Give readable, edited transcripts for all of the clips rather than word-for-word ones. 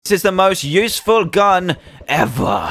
This is the most useful gun ever.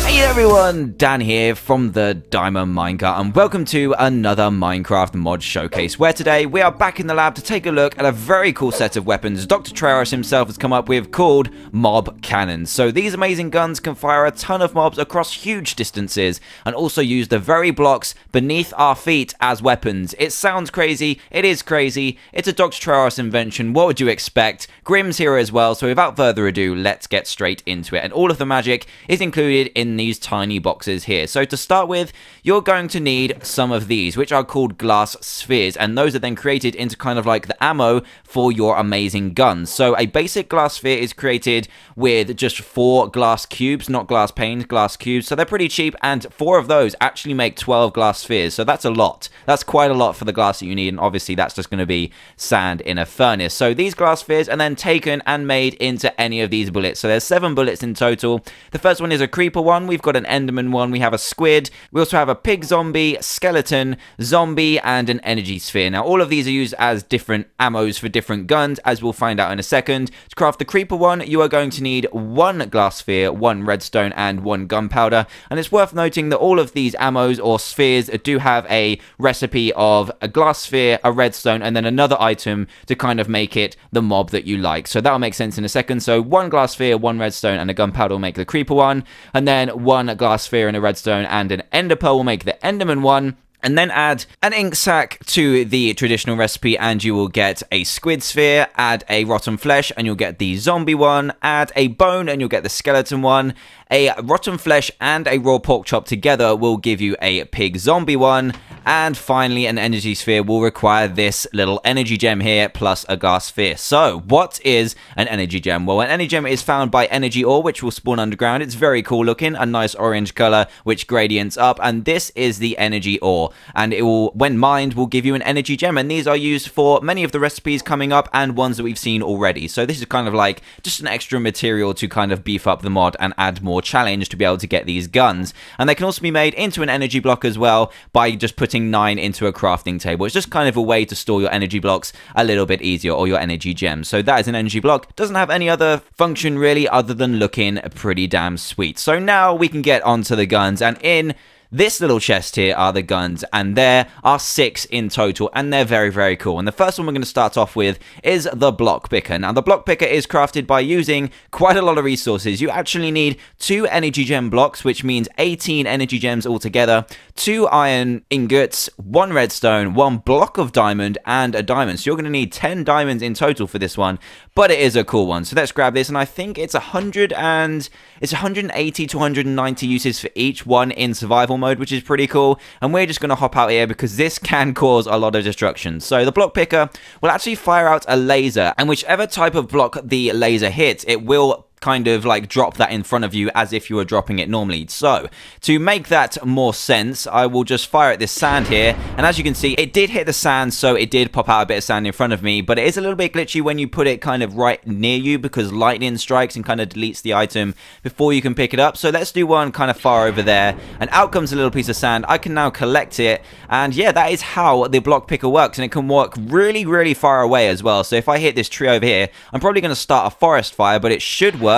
Hey everyone, Dan here from the Diamond Minecart, and welcome to another Minecraft mod showcase, where today we are back in the lab to take a look at a very cool set of weapons Dr. Treos himself has come up with called mob cannons. So these amazing guns can fire a ton of mobs across huge distances and also use the very blocks beneath our feet as weapons. It sounds crazy, it is crazy, it's a Dr. Treos invention, what would you expect? Grim's here as well, so without further ado, let's get straight into it. And all of the magic is included in these tiny boxes here. So to start with, you're going to need some of these, which are called glass spheres, and those are then created into kind of like the ammo for your amazing guns. So a basic glass sphere is created with just 4 glass cubes, not glass panes, glass cubes, so they're pretty cheap, and 4 of those actually make 12 glass spheres, so that's a lot. That's quite a lot for the glass that you need, and obviously that's just going to be sand in a furnace. So these glass spheres are then taken and made into any of these bullets. So there's 7 bullets in total. The first one is a creeper one, we've got an enderman one, we have a squid, we also have a pig zombie, skeleton, zombie, and an energy sphere. Now all of these are used as different ammos for different guns, as we'll find out in a second. To craft the creeper one, you are going to need 1 glass sphere, 1 redstone, and 1 gunpowder. And it's worth noting that all of these ammos or spheres do have a recipe of a glass sphere, a redstone, and then another item to kind of make it the mob that you like. So that'll make sense in a second. So 1 glass sphere, 1 redstone, and a gunpowder will make the creeper one, and then 1 glass sphere and a redstone and an ender pearl will make the enderman one. And then add an ink sac to the traditional recipe and you will get a squid sphere. Add a rotten flesh and you'll get the zombie one. Add a bone and you'll get the skeleton one. A rotten flesh and a raw pork chop together will give you a pig zombie one. And finally, an energy sphere will require this little energy gem here plus a glass sphere. So what is an energy gem? Well, an energy gem is found by energy ore, which will spawn underground. It's very cool looking, a nice orange color which gradients up, and this is the energy ore. And it will, when mined, will give you an energy gem, and these are used for many of the recipes coming up and ones that we've seen already. So this is kind of like just an extra material to kind of beef up the mod and add more challenge to be able to get these guns. And they can also be made into an energy block as well by just putting 9 into a crafting table. It's just kind of a way to store your energy blocks a little bit easier, or your energy gems. So that is an energy block. Doesn't have any other function really other than looking pretty damn sweet. So now we can get onto the guns, and in this little chest here are the guns, and there are 6 in total, and they're very, very cool. And the first one we're going to start off with is the block picker. Now, the block picker is crafted by using quite a lot of resources. You actually need 2 energy gem blocks, which means 18 energy gems altogether, 2 iron ingots, 1 redstone, 1 block of diamond, and a diamond. So you're going to need 10 diamonds in total for this one, but it is a cool one. So let's grab this, and I think it's 180 to 190 uses for each one in survival mode, which is pretty cool. And we're just going to hop out here because this can cause a lot of destruction. So the block picker will actually fire out a laser, and whichever type of block the laser hits, it will kind of like drop that in front of you as if you were dropping it normally. So to make that more sense, I will just fire at this sand here, and as you can see, it did hit the sand, so it did pop out a bit of sand in front of me, but it is a little bit glitchy when you put it kind of right near you because lightning strikes and kind of deletes the item before you can pick it up. So let's do one kind of far over there, and out comes a little piece of sand. I can now collect it, and yeah, that is how the block picker works, and it can work really, really far away as well. So if I hit this tree over here, I'm probably going to start a forest fire, but it should work.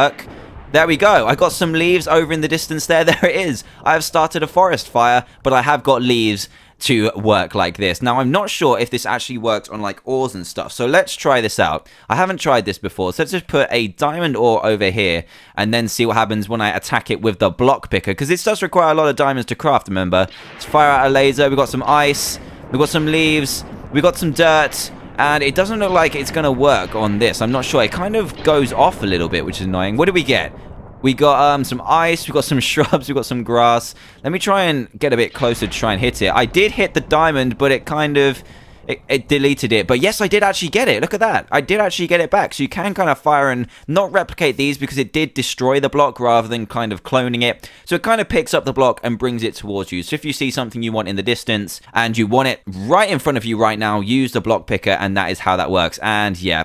There we go. I got some leaves over in the distance there. There it is. I have started a forest fire, but I have got leaves to work like this. Now, I'm not sure if this actually works on like ores and stuff, so let's try this out. I haven't tried this before, so let's just put a diamond ore over here and then see what happens when I attack it with the block picker, because this does require a lot of diamonds to craft, remember. Let's fire out a laser. We've got some ice, we've got some leaves, we've got some dirt, and it doesn't look like it's going to work on this. I'm not sure. It kind of goes off a little bit, which is annoying. What do we get? We got some ice, we got some shrubs, we got some grass. Let me try and get a bit closer to try and hit it. I did hit the diamond, but it kind of it deleted it. But yes, I did actually get it. Look at that. I did actually get it back. So you can kind of fire and not replicate these because it did destroy the block rather than kind of cloning it. So it kind of picks up the block and brings it towards you. So if you see something you want in the distance and you want it right in front of you right now, use the block picker, and that is how that works. And yeah,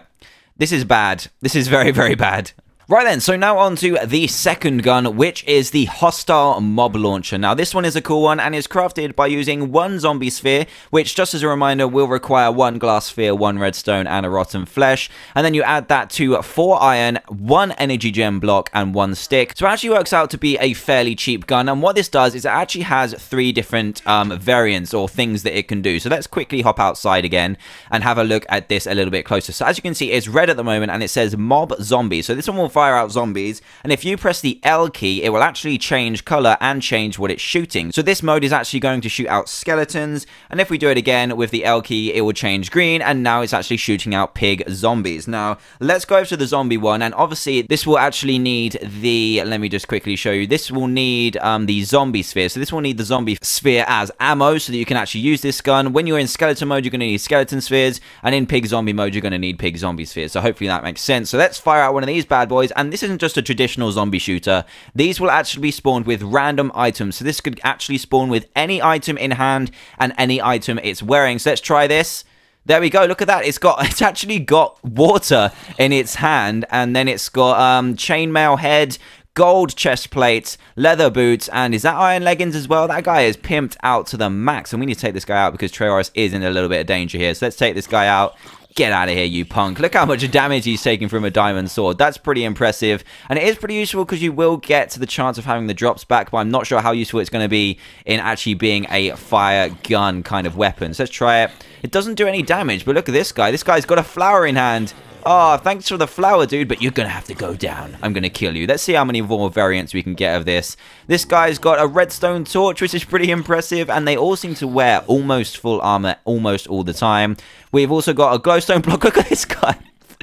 this is bad. This is very, very bad. Right then, so now on to the second gun, which is the Hostile Mob Launcher. Now, this one is a cool one, and is crafted by using one zombie sphere, which, just as a reminder, will require one glass sphere, one redstone, and a rotten flesh. And then you add that to 4 iron, 1 energy gem block, and 1 stick. So it actually works out to be a fairly cheap gun, and what this does is it actually has 3 different variants or things that it can do. So let's quickly hop outside again and have a look at this a little bit closer. So as you can see, it's red at the moment, and it says Mob Zombie. So this one will fire out zombies, and if you press the L key, it will actually change color and change what it's shooting. So this mode is actually going to shoot out skeletons, and if we do it again with the L key, it will change green, and now it's actually shooting out pig zombies. Now let's go over to the zombie one, and obviously this will actually need the, let me just quickly show you, this will need the zombie sphere. So this will need the zombie sphere as ammo so that you can actually use this gun. When you're in skeleton mode, you're going to need skeleton spheres, and in pig zombie mode, you're going to need pig zombie spheres. So hopefully that makes sense. So let's fire out one of these bad boys, and this isn't just a traditional zombie shooter. These will actually be spawned with random items. So this could actually spawn with any item in hand and any item it's wearing. So let's try this. There we go. Look at that. It's actually got water in its hand, and then it's got chainmail head, gold chest plates, leather boots, and is that iron leggings as well? That guy is pimped out to the max, and we need to take this guy out because Treoris is in a little bit of danger here. So let's take this guy out. Get out of here, you punk. Look how much damage he's taking from a diamond sword. That's pretty impressive. And it is pretty useful because you will get to the chance of having the drops back, but I'm not sure how useful it's going to be in actually being a fire gun kind of weapon. So let's try it. It doesn't do any damage, but look at this guy. This guy's got a flower in hand. Oh, thanks for the flower, dude, but you're going to have to go down. I'm going to kill you. Let's see how many more variants we can get of this. This guy's got a redstone torch, which is pretty impressive, and they all seem to wear almost full armor almost all the time. We've also got a glowstone block. Look at this guy.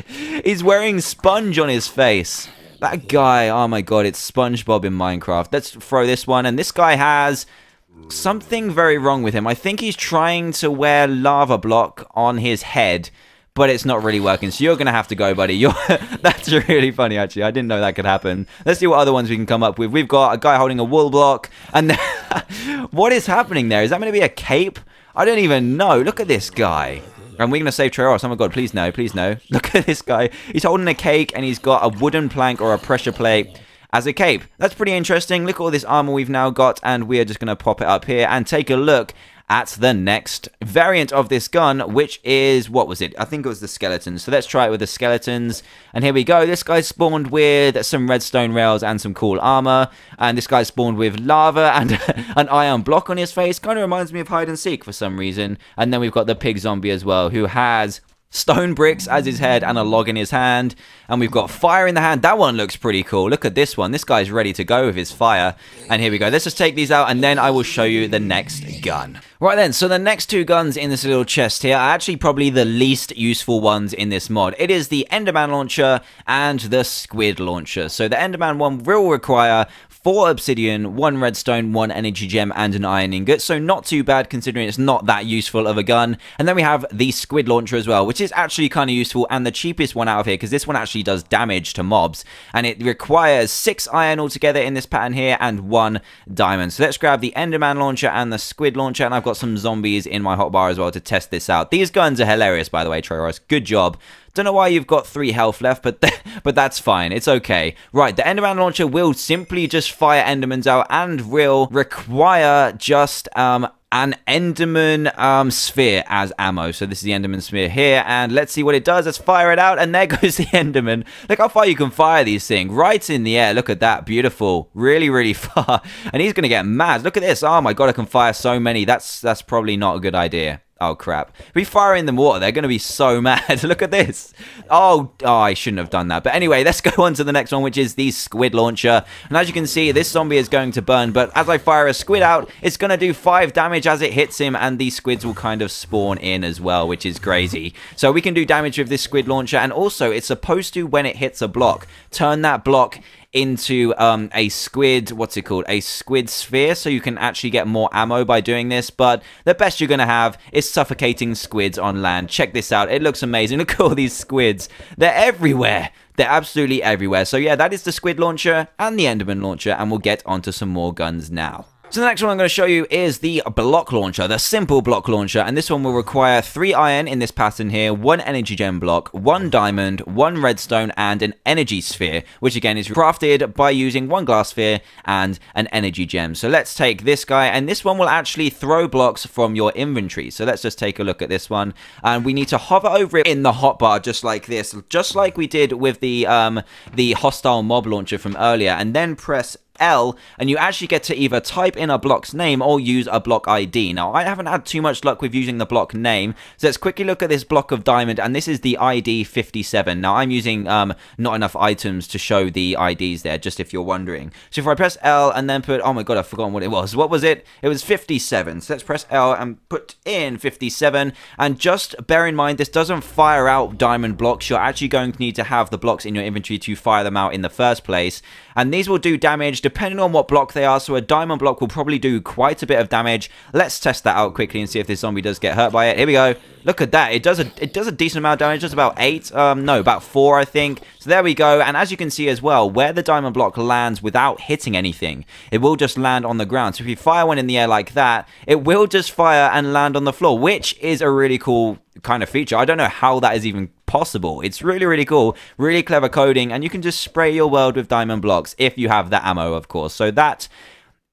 He's wearing sponge on his face. That guy, oh my god, it's SpongeBob in Minecraft. Let's throw this one, and this guy has something very wrong with him. I think he's trying to wear lava block on his head, but it's not really working, so you're going to have to go, buddy. That's really funny, actually. I didn't know that could happen. Let's see what other ones we can come up with. We've got a guy holding a wool block, and what is happening there? Is that going to be a cape? I don't even know. Look at this guy. And we're going to save Treoris. Oh my god, please no, please no. Look at this guy. He's holding a cake, and he's got a wooden plank or a pressure plate as a cape. That's pretty interesting. Look at all this armor we've now got, and we are just going to pop it up here and take a look at the next variant of this gun, which is, what was it? I think it was the skeletons. So let's try it with the skeletons. And here we go. This guy spawned with some redstone rails and some cool armor. And this guy spawned with lava and an iron block on his face. Kind of reminds me of hide and seek for some reason. And then we've got the pig zombie as well, who has stone bricks as his head and a log in his hand, and we've got fire in the hand. That one looks pretty cool. Look at this one. This guy's ready to go with his fire. And here we go. Let's just take these out, and then I will show you the next gun. Right then, so the next 2 guns in this little chest here are actually probably the least useful ones in this mod. It is the Enderman launcher and the squid launcher. So the Enderman one will require 4 obsidian, 1 redstone, 1 energy gem, and an iron ingot. So not too bad considering it's not that useful of a gun. And then we have the squid launcher as well, which is actually kind of useful and the cheapest one out of here, because this one actually does damage to mobs. And it requires 6 iron altogether in this pattern here and 1 diamond. So let's grab the Enderman launcher and the squid launcher, and I've got some zombies in my hotbar as well to test this out. These guns are hilarious, by the way, Treoris. Good job. Don't know why you've got 3 health left, but that's fine. It's okay. Right, the Enderman launcher will simply just fire Endermans out and will require just an Enderman sphere as ammo. So this is the Enderman sphere here, and let's see what it does. Let's fire it out, and there goes the Enderman. Look how far you can fire these things. Right in the air. Look at that. Beautiful. Really, really far. And he's going to get mad. Look at this. Oh my god, I can fire so many. That's probably not a good idea. Oh, crap. If we fire in the water, they're going to be so mad. Look at this. Oh, I shouldn't have done that. But anyway, let's go on to the next one, which is the squid launcher. And as you can see, this zombie is going to burn. But as I fire a squid out, it's going to do 5 damage as it hits him. And these squids will kind of spawn in as well, which is crazy. So we can do damage with this squid launcher. And also, it's supposed to, when it hits a block, turn that block into a squid, what's it called? A squid sphere, so you can actually get more ammo by doing this. But the best you're going to have is suffocating squids on land. Check this out. It looks amazing. Look at all these squids. They're everywhere. They're absolutely everywhere. So yeah, that is the squid launcher and the Enderman launcher, and we'll get onto some more guns now. So the next one I'm going to show you is the block launcher, the simple block launcher, and this one will require 3 iron in this pattern here, 1 energy gem block, 1 diamond, 1 redstone, and an energy sphere, which again is crafted by using 1 glass sphere and an energy gem. So let's take this guy, and this one will actually throw blocks from your inventory. So let's just take a look at this one, and we need to hover over it in the hotbar just like this, just like we did with the hostile mob launcher from earlier, and then press L, and you actually get to either type in a block's name or use a block ID. Now, I haven't had too much luck with using the block name, so let's quickly look at this block of diamond, and this is the ID 57. Now, I'm using not enough items to show the IDs there, just if you're wondering. So if I press L and then put, oh my god, I've forgotten what it was. What was it? It was 57. So let's press L and put in 57, and just bear in mind, this doesn't fire out diamond blocks. You're actually going to need to have the blocks in your inventory to fire them out in the first place, and these will do damage depending on what block they are. So a diamond block will probably do quite a bit of damage. Let's test that out quickly and see if this zombie does get hurt by it. Here we go. Look at that. It does a decent amount of damage. Just about 8. No, about 4, I think. So there we go. And as you can see as well, where the diamond block lands without hitting anything, it will just land on the ground. So if you fire one in the air like that, it will just fire and land on the floor, which is a really cool kind of feature. I don't know how that is even possible. It's really, really cool, really clever coding, and you can just spray your world with diamond blocks if you have the ammo, of course. So that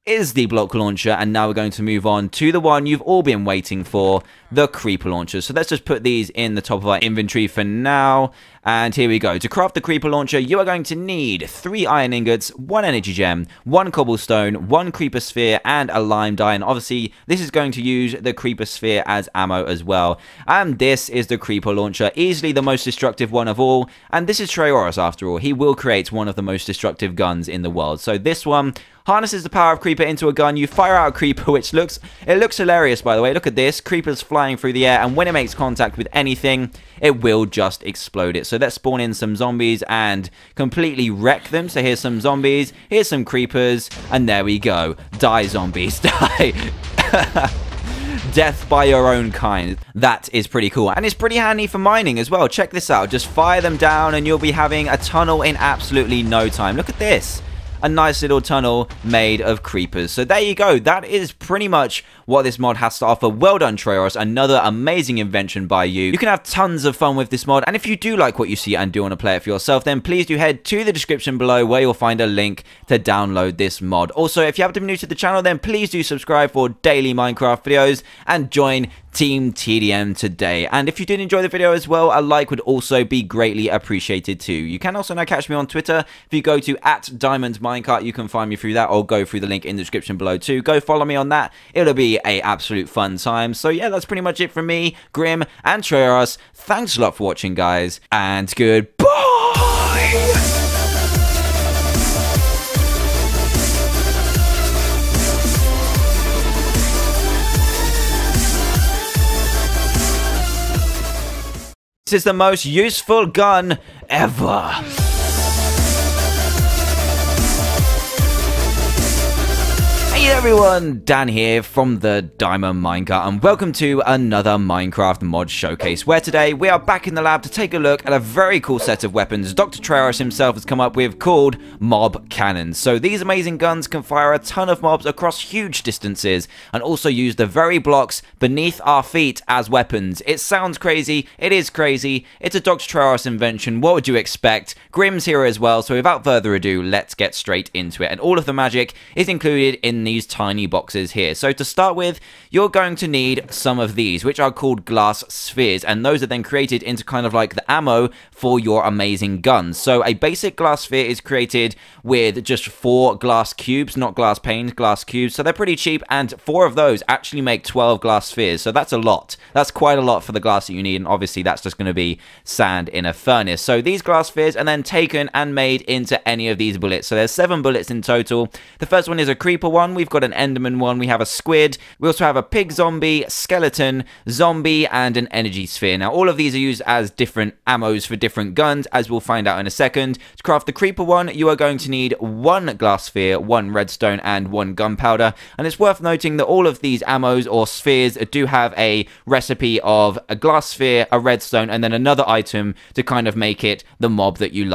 is the block launcher, and now we're going to move on to the one you've all been waiting for, the creeper launcher. So let's just put these in the top of our inventory for now, and here we go. To craft the creeper launcher, you are going to need 3 iron ingots, 1 energy gem, 1 cobblestone, 1 creeper sphere, and a lime dye. And obviously, this is going to use the creeper sphere as ammo as well. And this is the creeper launcher, easily the most destructive one of all. And this is Treoros after all. He will create one of the most destructive guns in the world. So this one harnesses the power of creeper into a gun. You fire out a creeper, which looks hilarious, by the way. Look at this. Creeper's flying through the air, and when it makes contact with anything, it will just explode it. So let's spawn in some zombies and completely wreck them. So here's some zombies, here's some creepers, and there we go. Die, zombies, die. Death by your own kind. That is pretty cool, and it's pretty handy for mining as well. Check this out. Just fire them down and you'll be having a tunnel in absolutely no time. Look at this. A nice little tunnel made of creepers. So there you go. That is pretty much what this mod has to offer. Well done, Treoros. Another amazing invention by you. You can have tons of fun with this mod, and if you do like what you see and do want to play it for yourself, then please do head to the description below where you'll find a link to download this mod. Also, if you happen to be new to the channel, then please do subscribe for daily Minecraft videos and join Team TDM today. And if you did enjoy the video as well, a like would also be greatly appreciated too. You can also now catch me on Twitter. If you go to @DiamondMinecart, you can find me through that, or go through the link in the description below too. Go follow me on that. It'll be a absolute fun time. So yeah, that's pretty much it from me, Grim, and Treoros. Thanks a lot for watching, guys, and goodbye. This is the most useful gun ever. Hey everyone, Dan here from TheDiamondMinecart, and welcome to another Minecraft mod showcase, where today we are back in the lab to take a look at a very cool set of weapons Dr. Treoros himself has come up with, called mob cannons. So these amazing guns can fire a ton of mobs across huge distances, and also use the very blocks beneath our feet as weapons. It sounds crazy, it is crazy, it's a Dr. Treoros invention, what would you expect? Grim's here as well, so without further ado, let's get straight into it. And all of the magic is included in these tiny boxes here. So to start with, you're going to need some of these, which are called glass spheres, and those are then created into kind of like the ammo for your amazing guns. So a basic glass sphere is created with just 4 glass cubes, not glass panes, glass cubes. So they're pretty cheap, and 4 of those actually make 12 glass spheres. So that's a lot. That's quite a lot for the glass that you need, and obviously that's just going to be sand in a furnace. So these glass spheres are then taken and made into any of these bullets. So there's 7 bullets in total. The first one is a creeper one. We've got an enderman one. We have a squid. We also have a pig zombie, skeleton, zombie, and an energy sphere. Now, all of these are used as different ammos for different guns, as we'll find out in a second. To craft the creeper one, you are going to need 1 glass sphere, 1 redstone, and 1 gunpowder. And it's worth noting that all of these ammos or spheres do have a recipe of a glass sphere, a redstone, and then another item to kind of make it the mob that you love.